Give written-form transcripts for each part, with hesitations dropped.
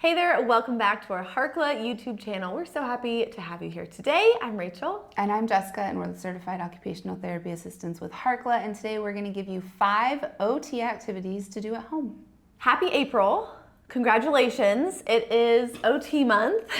Hey there, welcome back to our Harkla YouTube channel. We're so happy to have you here today. I'm Rachel. And I'm Jessica, and we're the Certified Occupational Therapy Assistants with Harkla, and today we're going to give you 5 OT activities to do at home. Happy April. Congratulations. It is OT month.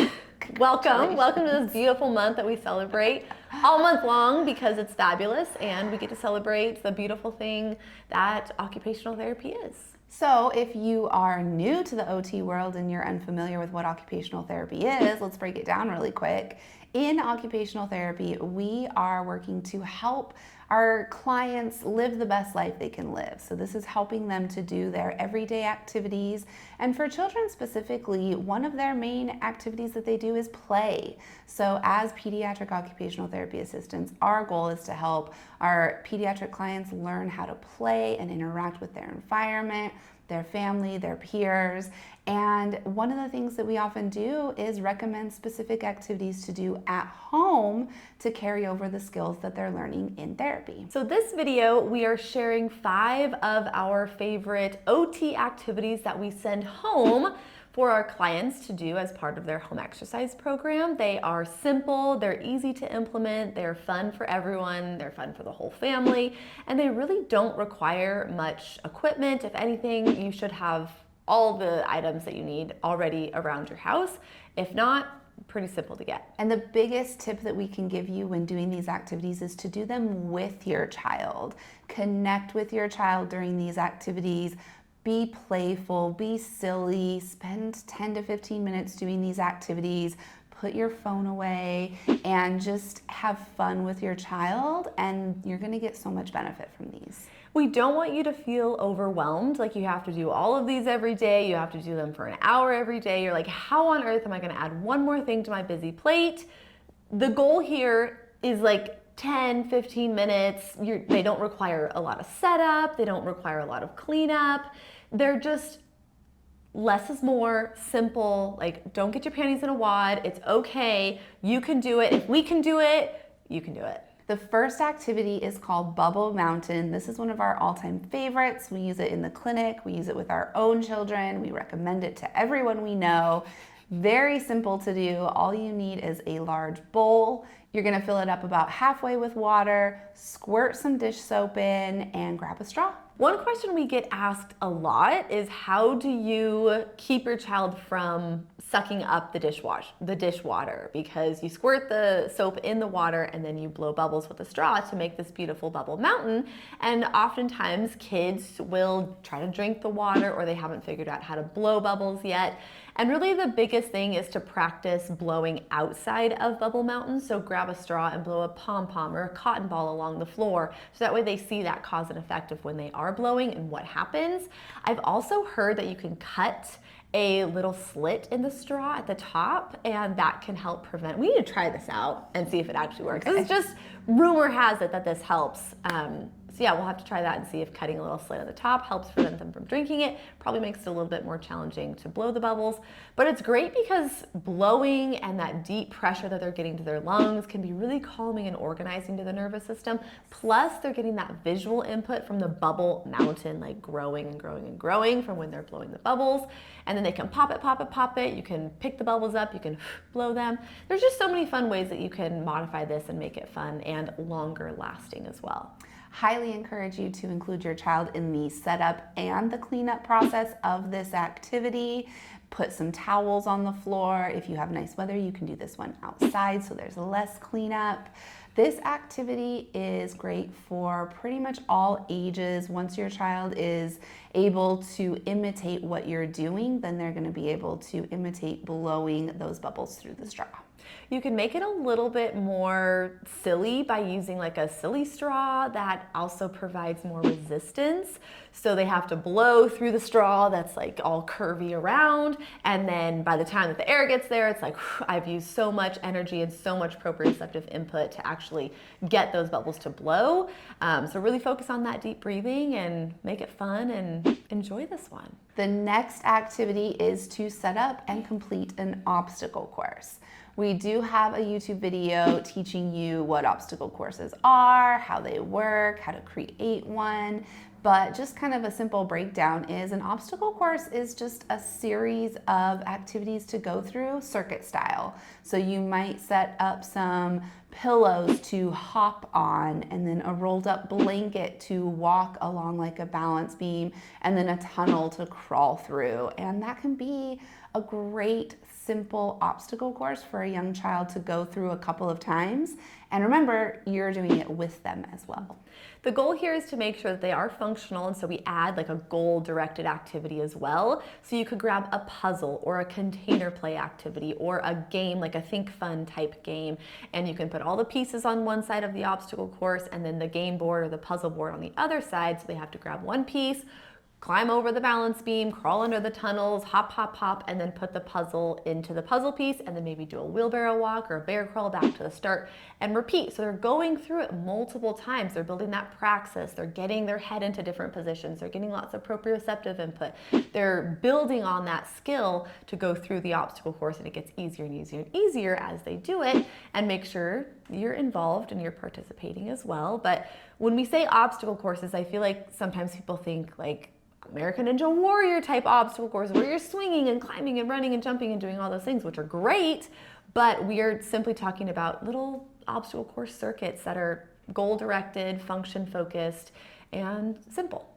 Welcome to this beautiful month that we celebrate all month long because it's fabulous and we get to celebrate the beautiful thing that occupational therapy is. So if you are new to the OT world and you're unfamiliar with what occupational therapy is, let's break it down really quick. In occupational therapy, we are working to help our clients live the best life they can live. So this is helping them to do their everyday activities. And for children specifically, one of their main activities that they do is play. So as pediatric occupational therapy assistants, our goal is to help our pediatric clients learn how to play and interact with their environment, their family, their peers. And one of the things that we often do is recommend specific activities to do at home to carry over the skills that they're learning in therapy. So this video, we are sharing 5 of our favorite OT activities that we send home for our clients to do as part of their home exercise program. They are simple, they're easy to implement, they're fun for everyone, they're fun for the whole family, and they really don't require much equipment. If anything, you should have all the items that you need already around your house. If not, pretty simple to get. And the biggest tip that we can give you when doing these activities is to do them with your child. Connect with your child during these activities. Be playful, be silly, spend 10 to 15 minutes doing these activities. Put your phone away and just have fun with your child, and you're gonna get so much benefit from these. We don't want you to feel overwhelmed, like you have to do all of these every day, you have to do them for an hour every day. You're like, how on earth am I gonna add one more thing to my busy plate? The goal here is like 10, 15 minutes. They don't require a lot of setup, they don't require a lot of cleanup. They're just less is more, simple, like don't get your panties in a wad. It's okay, you can do it. If we can do it, you can do it. The first activity is called Bubble Mountain. This is one of our all-time favorites. We use it in the clinic, we use it with our own children, we recommend it to everyone we know. Very simple to do. All you need is a large bowl. You're gonna fill it up about halfway with water, squirt some dish soap in, and grab a straw. One question we get asked a lot is how do you keep your child from sucking up the dishwater? Because you squirt the soap in the water and then you blow bubbles with a straw to make this beautiful bubble mountain. And oftentimes kids will try to drink the water or they haven't figured out how to blow bubbles yet. And really the biggest thing is to practice blowing outside of bubble mountains. So grab a straw and blow a pom-pom or a cotton ball along the floor. So that way they see that cause and effect of when they are blowing and what happens. I've also heard that you can cut a little slit in the straw at the top, and that can help prevent. We need to try this out and see if it actually works. Okay. It's just rumor has it that this helps. So yeah, we'll have to try that and see if cutting a little slit at the top helps prevent them from drinking it. Probably makes it a little bit more challenging to blow the bubbles, but it's great because blowing and that deep pressure that they're getting to their lungs can be really calming and organizing to the nervous system. Plus they're getting that visual input from the bubble mountain, like growing and growing and growing from when they're blowing the bubbles. And then they can pop it, pop it, pop it. You can pick the bubbles up, you can blow them. There's just so many fun ways that you can modify this and make it fun and longer lasting as well. Highly encourage you to include your child in the setup and the cleanup process of this activity. Put some towels on the floor. If you have nice weather, you can do this one outside so there's less cleanup. This activity is great for pretty much all ages. Once your child is able to imitate what you're doing, then they're going to be able to imitate blowing those bubbles through the straw. You can make it a little bit more silly by using like a silly straw that also provides more resistance. So they have to blow through the straw that's like all curvy around. And then by the time that the air gets there, it's like, I've used so much energy and so much proprioceptive input to actually get those bubbles to blow. So really focus on that deep breathing and make it fun and enjoy this one. The next activity is to set up and complete an obstacle course. We do have a YouTube video teaching you what obstacle courses are, how they work, how to create one, But just kind of a simple breakdown is an obstacle course is just a series of activities to go through circuit style. So you might set up some pillows to hop on, and then a rolled up blanket to walk along like a balance beam, and then a tunnel to crawl through. And that can be a great simple obstacle course for a young child to go through a couple of times. And remember, you're doing it with them as well. The goal here is to make sure that they are functional, and so we add like a goal-directed activity as well. So you could grab a puzzle or a container play activity or a game, like a think fun type game, and you can put all the pieces on one side of the obstacle course and then the game board or the puzzle board on the other side, so they have to grab one piece, climb over the balance beam, crawl under the tunnels, hop, hop, hop, and then put the puzzle into the puzzle piece, and then maybe do a wheelbarrow walk or a bear crawl back to the start and repeat. So they're going through it multiple times. They're building that praxis. They're getting their head into different positions. They're getting lots of proprioceptive input. They're building on that skill to go through the obstacle course, and it gets easier and easier and easier as they do it. And make sure you're involved and you're participating as well. But when we say obstacle courses, I feel like sometimes people think like American Ninja Warrior type obstacle course where you're swinging and climbing and running and jumping and doing all those things, which are great, but we are simply talking about little obstacle course circuits that are goal-directed, function-focused, and simple.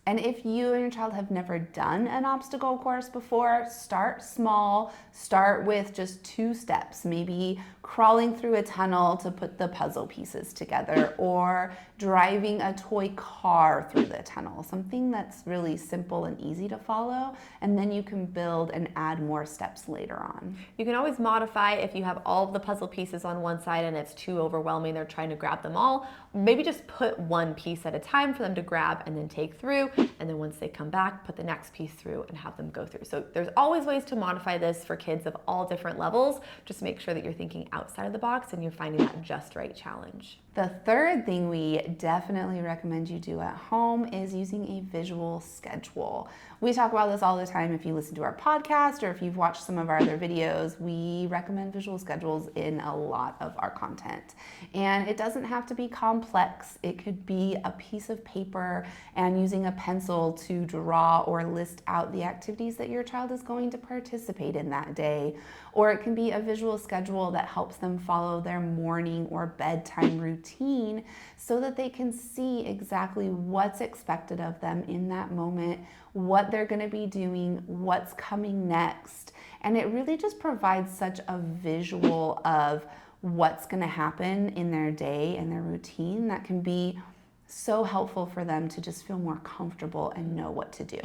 And if you and your child have never done an obstacle course before, start small. Start with just 2 steps, maybe crawling through a tunnel to put the puzzle pieces together, or driving a toy car through the tunnel, something that's really simple and easy to follow, and then you can build and add more steps later on. You can always modify if you have all of the puzzle pieces on one side and it's too overwhelming, they're trying to grab them all. Maybe just put one piece at a time for them to grab and then take through, and then once they come back, put the next piece through and have them go through. So there's always ways to modify this for kids of all different levels. Just make sure that you're thinking outside of the box and you're finding that just right challenge. The third thing we definitely recommend you do at home is using a visual schedule. We talk about this all the time. If you listen to our podcast or if you've watched some of our other videos, we recommend visual schedules in a lot of our content. And it doesn't have to be complex. It could be a piece of paper and using a pencil to draw or list out the activities that your child is going to participate in that day. Or it can be a visual schedule that helps them follow their morning or bedtime routine so that they can see exactly what's expected of them in that moment, what they're going to be doing, what's coming next. And it really just provides such a visual of what's going to happen in their day and their routine that can be so helpful for them to just feel more comfortable and know what to do.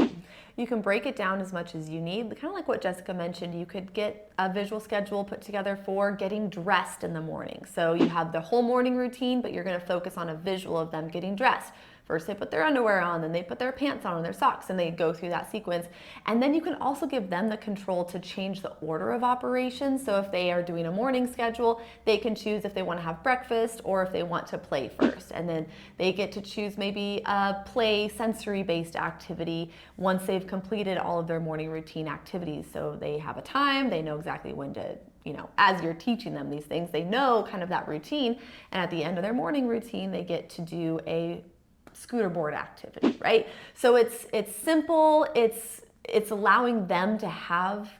You can break it down as much as you need. Kind of like what Jessica mentioned, you could get a visual schedule put together for getting dressed in the morning. So you have the whole morning routine, but you're going to focus on a visual of them getting dressed. First they put their underwear on, then they put their pants on and their socks, and they go through that sequence. And then you can also give them the control to change the order of operations. So if they are doing a morning schedule, they can choose if they want to have breakfast or if they want to play first. And then they get to choose maybe a play sensory-based activity once they've completed all of their morning routine activities. So they have a time, they know exactly when to, as you're teaching them these things, they know kind of that routine. And at the end of their morning routine, they get to do a scooter board activity, right? So it's simple, it's allowing them to have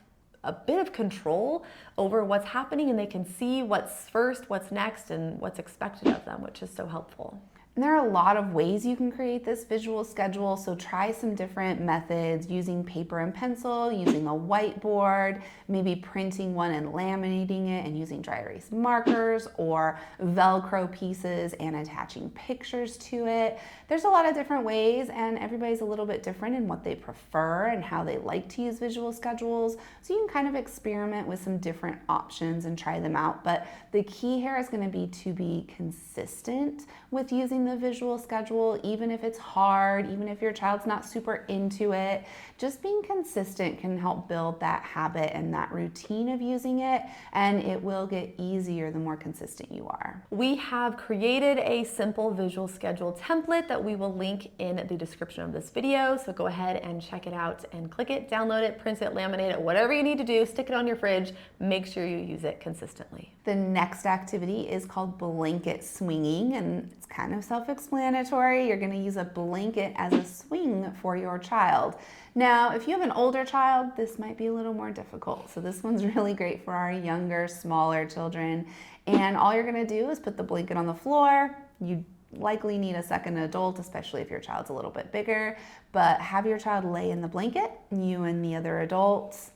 a bit of control over what's happening, and they can see what's first, what's next, and what's expected of them, which is so helpful. And there are a lot of ways you can create this visual schedule, so try some different methods using paper and pencil, using a whiteboard, maybe printing one and laminating it and using dry erase markers or Velcro pieces and attaching pictures to it. There's a lot of different ways, and everybody's a little bit different in what they prefer and how they like to use visual schedules, so you can kind of experiment with some different options and try them out. But the key here is going to be consistent with using the visual schedule, even if it's hard, even if your child's not super into it. Just being consistent can help build that habit and that routine of using it, and it will get easier the more consistent you are. We have created a simple visual schedule template that we will link in the description of this video, so go ahead and check it out and click it, download it, print it, laminate it, whatever you need to do, stick it on your fridge, make sure you use it consistently. The next activity is called blanket swinging, and it's kind of self-explanatory. You're going to use a blanket as a swing for your child. Now, if you have an older child, this might be a little more difficult. So this one's really great for our younger, smaller children. And all you're going to do is put the blanket on the floor. You likely need a second adult, especially if your child's a little bit bigger, but have your child lay in the blanket. You and the other adults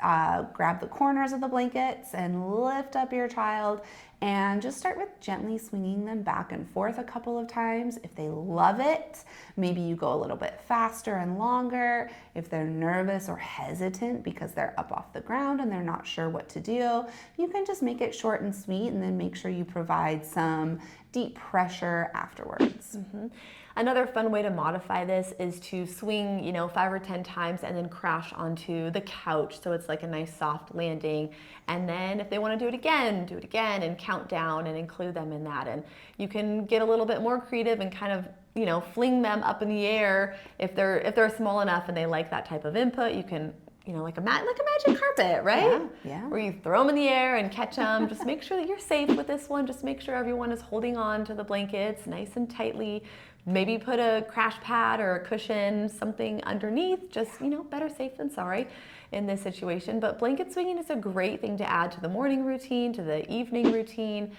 grab the corners of the blankets and lift up your child, and just start with gently swinging them back and forth a couple of times. If they love it, maybe you go a little bit faster and longer. If they're nervous or hesitant because they're up off the ground and they're not sure what to do, you can just make it short and sweet, and then make sure you provide some deep pressure afterwards. Another fun way to modify this is to swing, 5 or 10 times and then crash onto the couch. So it's like a nice soft landing. And then if they want to do it again and count down and include them in that. And you can get a little bit more creative and kind of, fling them up in the air. If they're small enough and they like that type of input, you can, like a magic carpet, right? Yeah. Where you throw them in the air and catch them. Just make sure that you're safe with this one. Just make sure everyone is holding on to the blankets nice and tightly. Maybe put a crash pad or a cushion, something underneath. Just, better safe than sorry in this situation. But blanket swinging is a great thing to add to the morning routine, to the evening routine,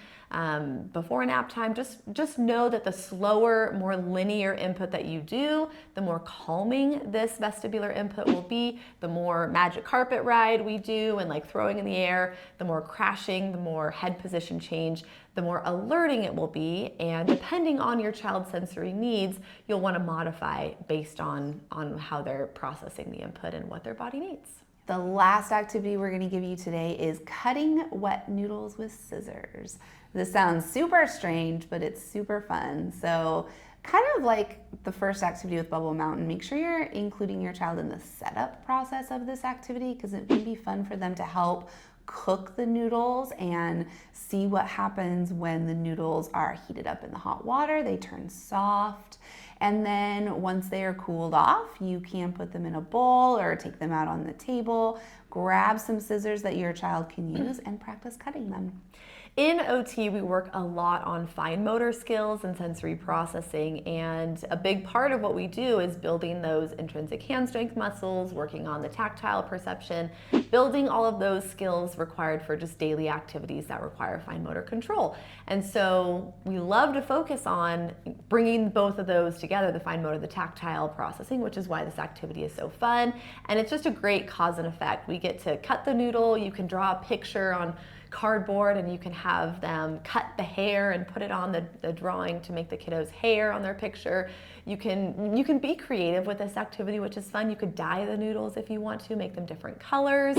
before nap time. Just know that the slower, more linear input that you do, the more calming this vestibular input will be. The more magic carpet ride we do and like throwing in the air, the more crashing, the more head position change, the more alerting it will be. And depending on your child's sensory needs, you'll want to modify based on how they're processing the input and what their body needs. The last activity we're going to give you today is cutting wet noodles with scissors. This sounds super strange, but it's super fun. So kind of like the first activity with Bubble Mountain, make sure you're including your child in the setup process of this activity, because it can be fun for them to help cook the noodles and see what happens when the noodles are heated up in the hot water. They turn soft. And then once they are cooled off, you can put them in a bowl or take them out on the table, grab some scissors that your child can use, and practice cutting them. In OT, we work a lot on fine motor skills and sensory processing, and a big part of what we do is building those intrinsic hand strength muscles, working on the tactile perception, building all of those skills required for just daily activities that require fine motor control. And so we love to focus on bringing both of those together, the fine motor, the tactile processing, which is why this activity is so fun. And it's just a great cause and effect. We get to cut the noodle, you can draw a picture on cardboard, and you can have them cut the hair and put it on the drawing to make the kiddo's hair on their picture. You can be creative with this activity, which is fun. You could dye the noodles if you want to, make them different colors.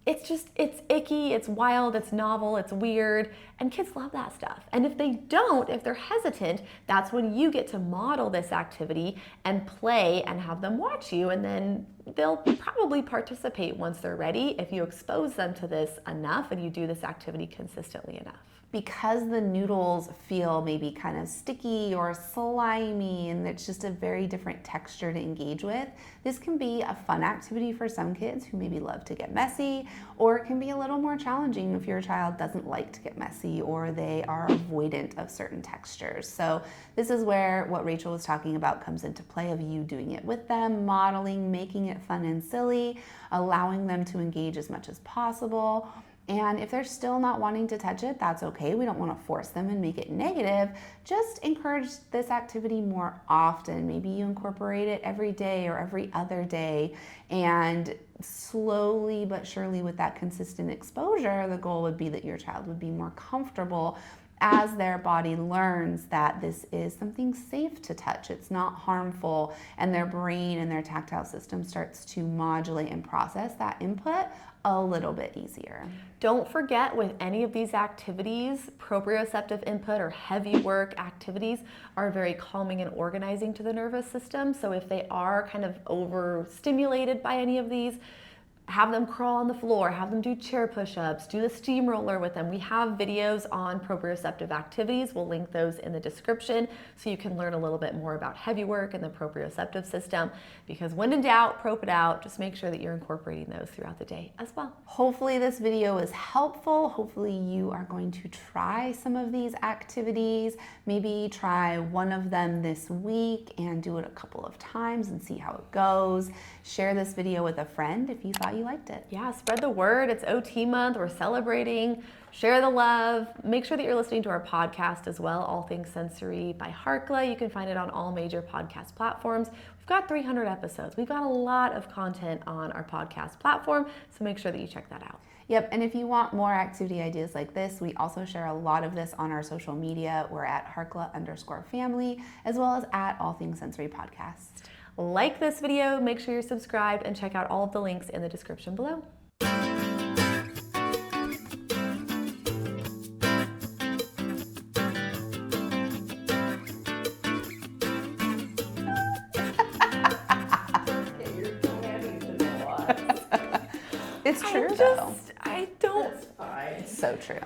It's icky, it's wild, it's novel, it's weird, and kids love that stuff. And if they're hesitant, that's when you get to model this activity and play and have them watch you, and then they'll probably participate once they're ready if you expose them to this enough and you do this activity consistently enough. Because the noodles feel maybe kind of sticky or slimy, and it's just a very different texture to engage with, this can be a fun activity for some kids who maybe love to get messy, or it can be a little more challenging if your child doesn't like to get messy or they are avoidant of certain textures. So this is where what Rachel was talking about comes into play, of you doing it with them, modeling, making it fun and silly, allowing them to engage as much as possible. And if they're still not wanting to touch it, that's okay. We don't want to force them and make it negative. Just encourage this activity more often. Maybe you incorporate it every day or every other day. And slowly but surely, with that consistent exposure, the goal would be that your child would be more comfortable as their body learns that this is something safe to touch, it's not harmful, and their brain and their tactile system starts to modulate and process that input a little bit easier. Don't forget, with any of these activities, proprioceptive input or heavy work activities are very calming and organizing to the nervous system. So if they are kind of overstimulated by any of these, have them crawl on the floor, have them do chair push-ups, do the steamroller with them. We have videos on proprioceptive activities. We'll link those in the description so you can learn a little bit more about heavy work and the proprioceptive system, because when in doubt, prop it out. Just make sure that you're incorporating those throughout the day as well. Hopefully this video is helpful. Hopefully you are going to try some of these activities. Maybe try one of them this week and do it a couple of times and see how it goes. Share this video with a friend if you thought you liked it. Yeah, spread the word. It's OT month. We're celebrating. Share the love. Make sure that you're listening to our podcast as well, All Things Sensory by Harkla. You can find it on all major podcast platforms. We've got 300 episodes. We've got a lot of content on our podcast platform, so make sure that you check that out. Yep, and if you want more activity ideas like this, we also share a lot of this on our social media. We're at Harkla_family, as well as at All Things Sensory Podcast. Like this video, make sure you're subscribed, and check out all of the links in the description below. It's true, though. I don't. It's so true.